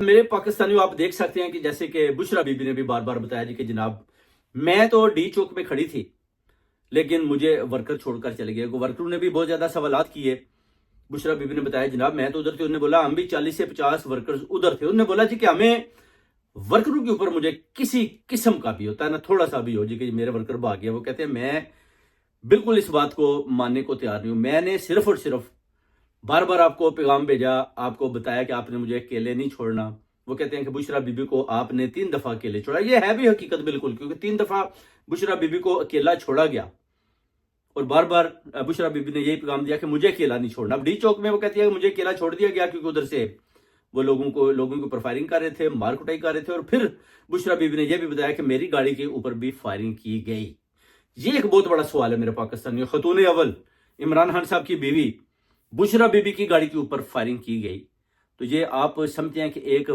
میرے پاکستانیوں آپ دیکھ سکتے ہیں کہ جیسے کہ بشرا بی بی نے بھی بار بار بتایا جی کہ جناب میں تو ڈی چوک میں کھڑی تھی لیکن مجھے ورکر چھوڑ کر چلے گئے. ورکروں نے بھی بہت زیادہ سوالات کیے. بشرا بی بی نے بتایا جناب میں تو ادھر تھی. انہوں نے بولا ہم بھی 40 سے 50 ورکرز ادھر تھے. انہوں نے بولا جی کہ ہمیں ورکروں کے اوپر مجھے کسی قسم کا بھی ہوتا ہے نا تھوڑا سا بھی ہو جی کہ میرے ورکر بھاگ گیا. وہ کہتے ہیں میں بالکل اس بات کو ماننے کو تیار نہیں ہوں. میں نے صرف اور صرف بار بار آپ کو پیغام بھیجا, آپ کو بتایا کہ آپ نے مجھے اکیلے نہیں چھوڑنا. وہ کہتے ہیں کہ بشرا بی بی کو آپ نے 3 دفعہ اکیلے چھوڑا. یہ ہے بھی حقیقت بالکل, کیونکہ 3 دفعہ بشرا بی بی کو اکیلا چھوڑا گیا اور بار بار بشرا بی بی نے یہی پیغام دیا کہ مجھے اکیلا نہیں چھوڑنا. اب ڈی چوک میں وہ کہتی ہے کہ مجھے اکیلا چھوڑ دیا گیا کیونکہ ادھر سے وہ لوگوں کے اوپر فائرنگ کر رہے تھے, مار کٹائی کر رہے تھے. اور پھر بشرا بی بی نے یہ بھی بتایا کہ میری گاڑی کے اوپر بھی فائرنگ کی گئی. یہ ایک بہت بڑا سوال ہے میرے پاکستانیوں. خاتون اول عمران خان صاحب کی بیوی بشرا بی بی کی گاڑی کے اوپر فائرنگ کی گئی. تو یہ آپ سمجھتے ہیں کہ ایک